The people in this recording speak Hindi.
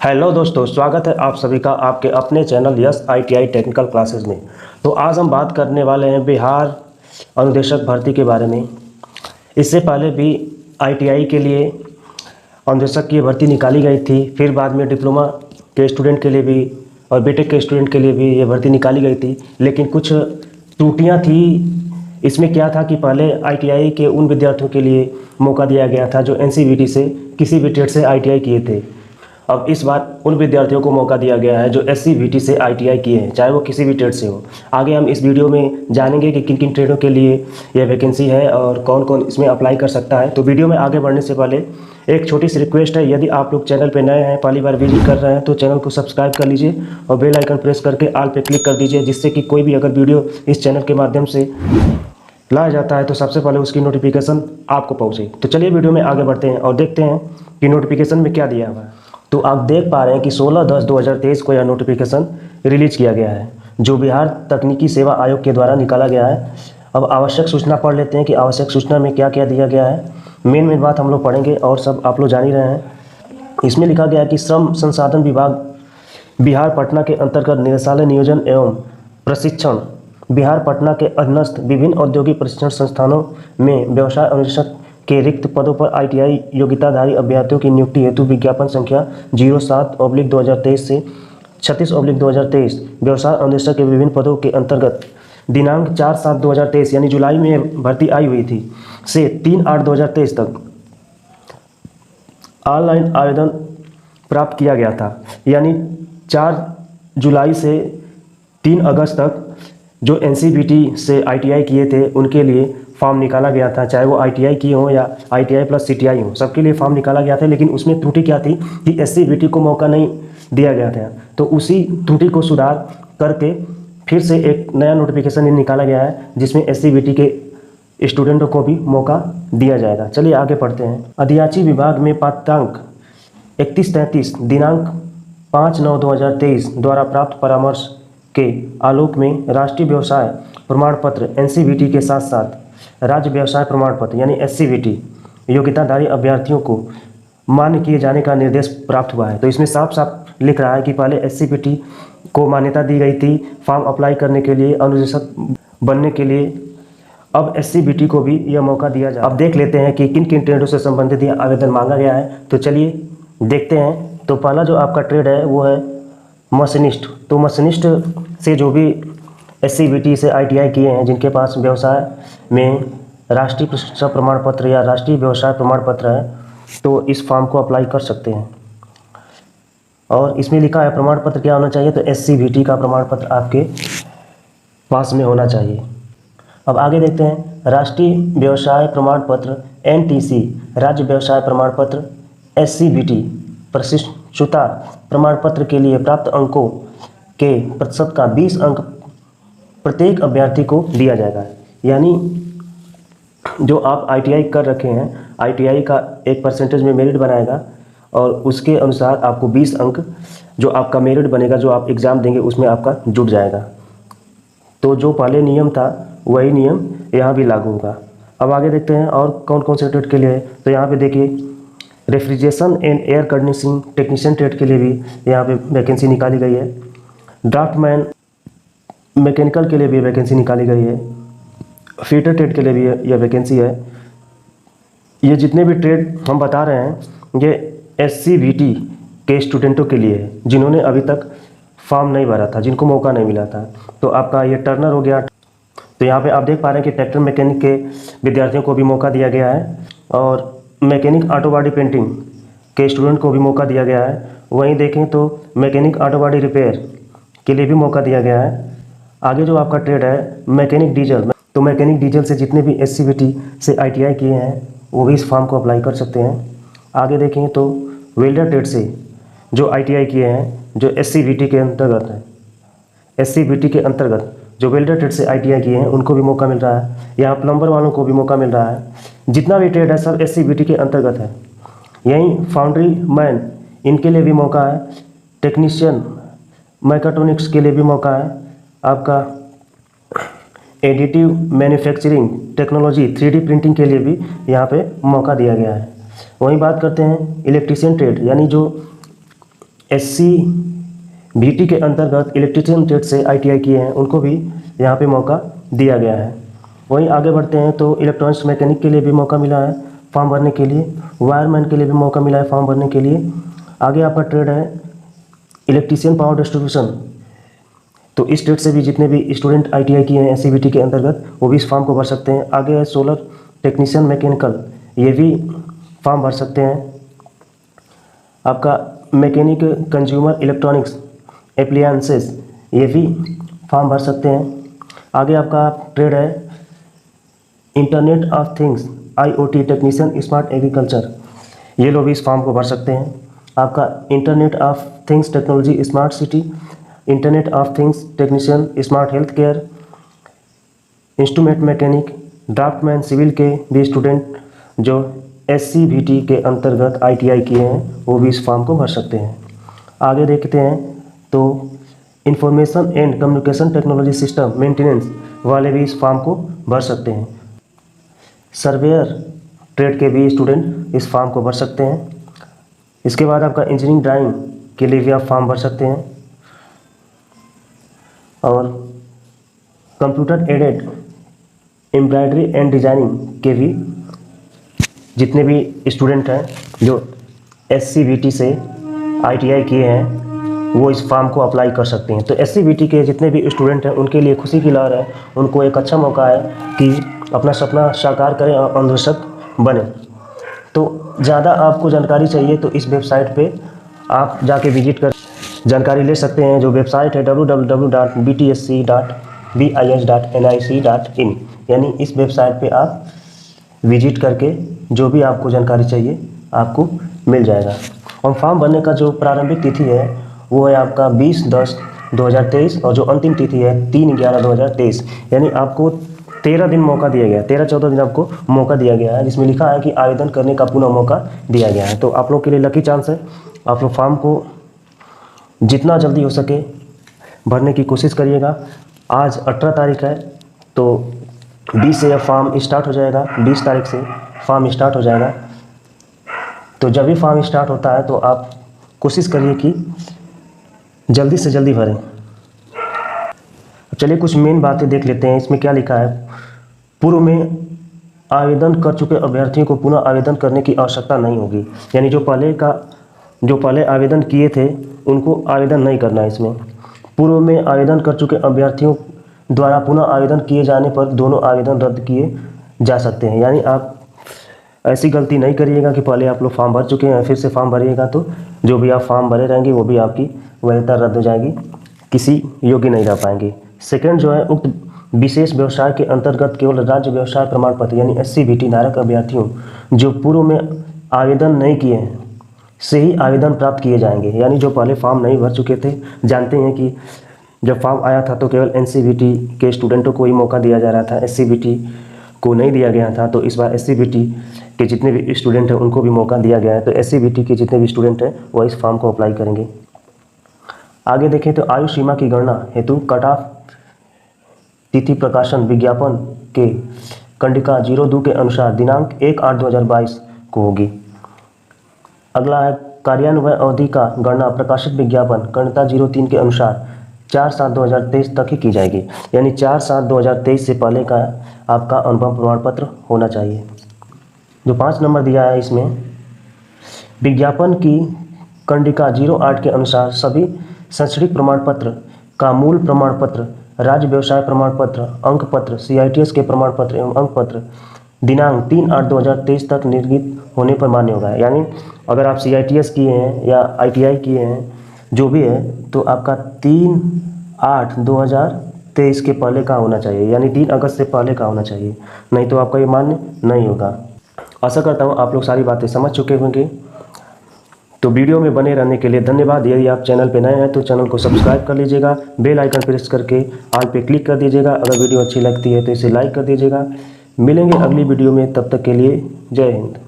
हेलो दोस्तों, स्वागत है आप सभी का आपके अपने channel yes ITI technical classes में। तो आज हम बात करने वाले हैं बिहार अनुदेशक भर्ती के बारे में। इससे पहले भी ITI के लिए अनुदेशक की भर्ती निकाली गई थी, फिर बाद में डिप्लोमा के स्टूडेंट के लिए भी और बीटेक के स्टूडेंट के लिए भी ये भर्ती निकाली गई थी, लेकिन कुछ त्रुटियाँ थी। इसमें क्या था कि पहले ITI के उन विद्यार्थियों के लिए मौका दिया गया था जो NCVT से किसी भी ट्रेड से ITI किए थे। अब इस बार उन विद्यार्थियों को मौका दिया गया है जो SCVT से ITI किए हैं, चाहे वो किसी भी ट्रेड से हो। आगे हम इस वीडियो में जानेंगे कि किन किन ट्रेडों के लिए यह वैकेंसी है और कौन कौन इसमें अप्लाई कर सकता है। तो वीडियो में आगे बढ़ने से पहले एक छोटी सी रिक्वेस्ट है, यदि आप लोग चैनल पर नए हैं, पहली बार विजिट कर रहे हैं, तो चैनल को सब्सक्राइब कर लीजिए और बेल आइकन प्रेस करके ऑल पे क्लिक कर दीजिए, जिससे कि कोई भी अगर वीडियो इस चैनल के माध्यम से लाया जाता है तो सबसे पहले उसकी नोटिफिकेशन आपको पहुँचे। तो चलिए वीडियो में आगे बढ़ते हैं और देखते हैं कि नोटिफिकेशन में क्या दिया हुआ है। तो आप देख पा रहे हैं कि 16/10/2023 को यह नोटिफिकेशन रिलीज किया गया है, जो बिहार तकनीकी सेवा आयोग के द्वारा निकाला गया है। अब आवश्यक सूचना पढ़ लेते हैं कि आवश्यक सूचना में क्या क्या दिया गया है। मेन बात हम लोग पढ़ेंगे और सब आप लोग जान ही रहे हैं। इसमें लिखा गया है कि श्रम संसाधन विभाग बिहार पटना के अंतर्गत निदेशालय नियोजन एवं प्रशिक्षण बिहार पटना के अधीनस्थ विभिन्न औद्योगिक प्रशिक्षण संस्थानों में व्यवसाय अनुदेशक के रिक्त पदों पर ITI योग्यताधारी अभ्यर्थियों की नियुक्ति हेतु विज्ञापन संख्या 07/2023 से 36/2023 व्यवसाय अनुदेशक के विभिन्न पदों के अंतर्गत दिनांक 4/7/2023 यानी जुलाई में भर्ती आई हुई थी से 3/8/2023 तक ऑनलाइन आवेदन प्राप्त किया गया था। यानी 4 जुलाई से 3 अगस्त तक जो NCVT से ITI किए थे उनके लिए फॉर्म निकाला गया था, चाहे वो ITI किए हों या ITI प्लस CTI हो, सबके लिए फॉर्म निकाला गया था। लेकिन उसमें त्रुटि क्या थी कि SCVT को मौका नहीं दिया गया था, तो उसी त्रुटि को सुधार करके फिर से एक नया नोटिफिकेशन निकाला गया है, जिसमें SCVT के स्टूडेंटों को भी मौका दिया जाएगा। चलिए आगे पढ़ते हैं। अधियाची विभाग में पाठ्यांक 31-33 दिनांक 5/9/2023 द्वारा प्राप्त परामर्श के आलोक में राष्ट्रीय व्यवसाय प्रमाण पत्र NCVT के साथ साथ राज्य व्यवसाय प्रमाण पत्र यानी SCVT योग्यताधारी अभ्यर्थियों को मान्य किए जाने का निर्देश प्राप्त हुआ है। तो इसमें साफ साफ लिख रहा है कि पहले SCVT को मान्यता दी गई थी फॉर्म अप्लाई करने के लिए, अनुदेशक बनने के लिए, अब SCVT को भी यह मौका दिया जाए। अब देख लेते हैं कि किन किन ट्रेडों से संबंधित यह आवेदन मांगा गया है। तो चलिए देखते हैं। तो पहला जो आपका ट्रेड है वो है मशीनिस्ट। तो मशीनिस्ट से जो भी SCVT से ITI किए हैं, जिनके पास व्यवसाय में राष्ट्रीय प्रशिक्षण प्रमाण पत्र या राष्ट्रीय व्यवसाय प्रमाण पत्र है, तो इस फॉर्म को अप्लाई कर सकते हैं। और इसमें लिखा है प्रमाण पत्र क्या होना चाहिए, तो SCVT का प्रमाण पत्र आपके पास में होना चाहिए। अब आगे देखते हैं। राष्ट्रीय व्यवसाय प्रमाण पत्र NTC, राज्य व्यवसाय प्रमाण पत्र SCVT, प्रशिक्षुता प्रमाण पत्र के लिए प्राप्त अंकों के प्रतिशत का 20 अंक प्रत्येक अभ्यर्थी को दिया जाएगा। यानी जो आप ITI कर रखे हैं, ITI का एक परसेंटेज में मेरिट बनाएगा और उसके अनुसार आपको 20 अंक जो आपका मेरिट बनेगा, जो आप एग्ज़ाम देंगे उसमें आपका जुट जाएगा। तो जो पहले नियम था वही नियम यहाँ भी लागू होगा। अब आगे देखते हैं और कौन कौन से ट्रेड के लिए है। तो यहाँ पे देखिए refrigeration and air conditioning technician trade के लिए भी यहाँ पे वैकेंसी निकाली गई है। ड्राफ्टमैन मैकेनिकल के लिए भी वैकेंसी निकाली गई है। फीटर ट्रेड के लिए भी यह वैकेंसी है। ये जितने भी ट्रेड हम बता रहे हैं ये SCVT के स्टूडेंटों के लिए है, जिन्होंने अभी तक फॉर्म नहीं भरा था, जिनको मौका नहीं मिला था। तो आपका ये टर्नर हो गया। तो यहाँ पे आप देख पा रहे हैं कि ट्रैक्टर मैकेनिक के विद्यार्थियों को भी मौका दिया गया है और मैकेनिक ऑटो बॉडी पेंटिंग के स्टूडेंट को भी मौका दिया गया है। वहीं देखें तो मैकेनिक ऑटो बॉडी रिपेयर के लिए भी मौका दिया गया है। आगे जो आपका ट्रेड है मैकेनिक डीजल, तो मैकेनिक डीजल से जितने भी SCVT से ITI किए हैं वो भी इस फॉर्म को अप्लाई कर सकते हैं। आगे देखें तो वेल्डर ट्रेड से जो ITI किए हैं, जो SCVT के अंतर्गत है, SCVT के अंतर्गत जो वेल्डर ट्रेड से ITI किए हैं उनको भी मौका मिल रहा है। यहाँ प्लम्बर वालों को भी मौका मिल रहा है। जितना भी ट्रेड है सब SCVT के अंतर्गत है। यहीं फाउंड्री मैन, इनके लिए भी मौका है। टेक्नीशियन मैकेट्रॉनिक्स के लिए भी मौका है। आपका additive manufacturing technology 3D printing के लिए भी यहाँ पे मौका दिया गया है। वहीं बात करते हैं इलेक्ट्रीशियन ट्रेड, यानी जो SCVT के अंतर्गत इलेक्ट्रीशियन ट्रेड से ITI किए हैं उनको भी यहाँ पे मौका दिया गया है। वहीं आगे बढ़ते हैं तो इलेक्ट्रॉनिक्स मैकेनिक के लिए भी मौका मिला है फॉर्म भरने के लिए, वायरमैन के लिए भी मौका मिला है फॉर्म भरने के लिए। आगे आपका ट्रेड है इलेक्ट्रीशियन पावर डिस्ट्रीब्यूशन, तो इस ट्रेड से भी जितने भी स्टूडेंट ITI किए हैं SCVT के अंतर्गत वो भी इस फॉर्म को भर सकते हैं। आगे है सोलर टेक्नीशियन मैकेनिकल, ये भी फॉर्म भर सकते हैं। आपका मैकेनिक कंज्यूमर इलेक्ट्रॉनिक्स एप्लियंसेस, ये भी फॉर्म भर सकते हैं। आगे आपका ट्रेड है internet of things IoT technician smart agriculture, ये लोग भी इस फॉर्म को भर सकते हैं। आपका internet of things technology smart city, internet of things technician smart health care, instrument mechanic, draftsman civil के भी स्टूडेंट जो SCVT के अंतर्गत ITI किए हैं वो भी इस फॉर्म को भर सकते हैं। आगे देखते हैं तो information and communication technology system maintenance वाले भी इस फॉर्म को भर सकते हैं। सर्वेयर ट्रेड के भी स्टूडेंट इस फॉर्म को भर सकते हैं। इसके बाद आपका इंजीनियरिंग ड्राइंग के लिए भी आप फॉर्म भर सकते हैं और computer aided embroidery and designing के भी जितने भी स्टूडेंट हैं जो SCVT से ITI किए हैं वो इस फॉर्म को अप्लाई कर सकते हैं। तो SCVT के जितने भी स्टूडेंट हैं उनके लिए खुशी की लहर है, उनको एक अच्छा मौका है कि अपना सपना साकार करें और अंधविश्वक बने। तो ज़्यादा आपको जानकारी चाहिए तो इस वेबसाइट पे आप जाके विजिट कर जानकारी ले सकते हैं। जो वेबसाइट है www.btsc.bis.nic.in, यानी इस वेबसाइट पे आप विजिट करके जो भी आपको जानकारी चाहिए आपको मिल जाएगा। और फॉर्म भरने का जो प्रारंभिक तिथि है वो है आपका 20/10/2023 और जो अंतिम तिथि है 3/11/2023, यानी आपको 13 दिन मौका दिया गया है, 13-14 दिन आपको मौका दिया गया है, जिसमें लिखा है कि आवेदन करने का पुनः मौका दिया गया है। तो आप लोग के लिए लकी चांस है, आप लोग फॉर्म को जितना जल्दी हो सके भरने की कोशिश करिएगा। आज 18 तारीख है तो 20 से यह फॉर्म स्टार्ट हो जाएगा, 20 तारीख से फॉर्म स्टार्ट हो जाएगा। तो जब भी फॉर्म स्टार्ट होता है तो आप कोशिश करिए कि जल्दी से जल्दी भरें। चलिए कुछ मेन बातें देख लेते हैं। इसमें क्या लिखा है, पूर्व में आवेदन कर चुके अभ्यर्थियों को पुनः आवेदन करने की आवश्यकता नहीं होगी, यानी जो पहले आवेदन किए थे उनको आवेदन नहीं करना है। इसमें पूर्व में आवेदन कर चुके अभ्यर्थियों द्वारा पुनः आवेदन किए जाने पर दोनों आवेदन रद्द किए जा सकते हैं, यानी आप ऐसी गलती नहीं करिएगा कि पहले आप लोग फॉर्म भर चुके हैं फिर से फॉर्म भरिएगा तो जो भी आप फॉर्म भरे रहेंगे वो भी आपकी वैधता रद्द हो जाएगी, किसी योग्य नहीं रह पाएंगे। सेकंड जो है, उक्त विशेष व्यवसाय के अंतर्गत केवल राज्य व्यवसाय प्रमाण पत्र यानी SCVT धारक अभ्यर्थियों जो पूर्व में आवेदन नहीं किए हैं से ही आवेदन प्राप्त किए जाएंगे, यानी जो पहले फॉर्म नहीं भर चुके थे। जानते हैं कि जब फॉर्म आया था तो केवल NCVT के स्टूडेंटों को ही मौका दिया जा रहा था, SCVT को नहीं दिया गया था। तो इस बार SCVT के जितने भी स्टूडेंट हैं उनको भी मौका दिया गया है। तो SCVT के जितने भी स्टूडेंट हैं वो इस फॉर्म को अप्लाई करेंगे। आगे देखें तो आयु सीमा की गणना हेतु कट ऑफ तिथि प्रकाशन विज्ञापन के कंडिका 02 के अनुसार दिनांक 1/8/2022 को होगी। अगला है कार्यान्वयन अवधि का गणना प्रकाशित विज्ञापन कंडिका 03 के अनुसार 4/7/2023 तक ही की जाएगी, यानी 4/7/2023 से पहले का आपका अनुभव प्रमाण पत्र होना चाहिए। जो 5 नंबर दिया है इसमें विज्ञापन की कंडिका 08 के अनुसार सभी शैक्षणिक प्रमाण पत्र का मूल प्रमाण पत्र, राज्य व्यवसाय प्रमाण पत्र, अंक पत्र, CITS के प्रमाण पत्र एवं अंक पत्र दिनांक 3/8/2023 तक निर्गत होने पर मान्य होगा। यानी अगर आप CITS किए हैं या ITI किए हैं जो भी है तो आपका 3/8/2023 के पहले का होना चाहिए, यानी 3 अगस्त से पहले का होना चाहिए, नहीं तो आपका ये मान्य नहीं होगा। आशा करता हूँ आप लोग सारी बातें समझ चुके होंगे। तो वीडियो में बने रहने के लिए धन्यवाद। यदि आप चैनल पे नए हैं तो चैनल को सब्सक्राइब कर लीजिएगा, बेल आइकन प्रेस करके ऑल पे क्लिक कर दीजिएगा। अगर वीडियो अच्छी लगती है तो इसे लाइक कर दीजिएगा। मिलेंगे अगली वीडियो में, तब तक के लिए जय हिंद।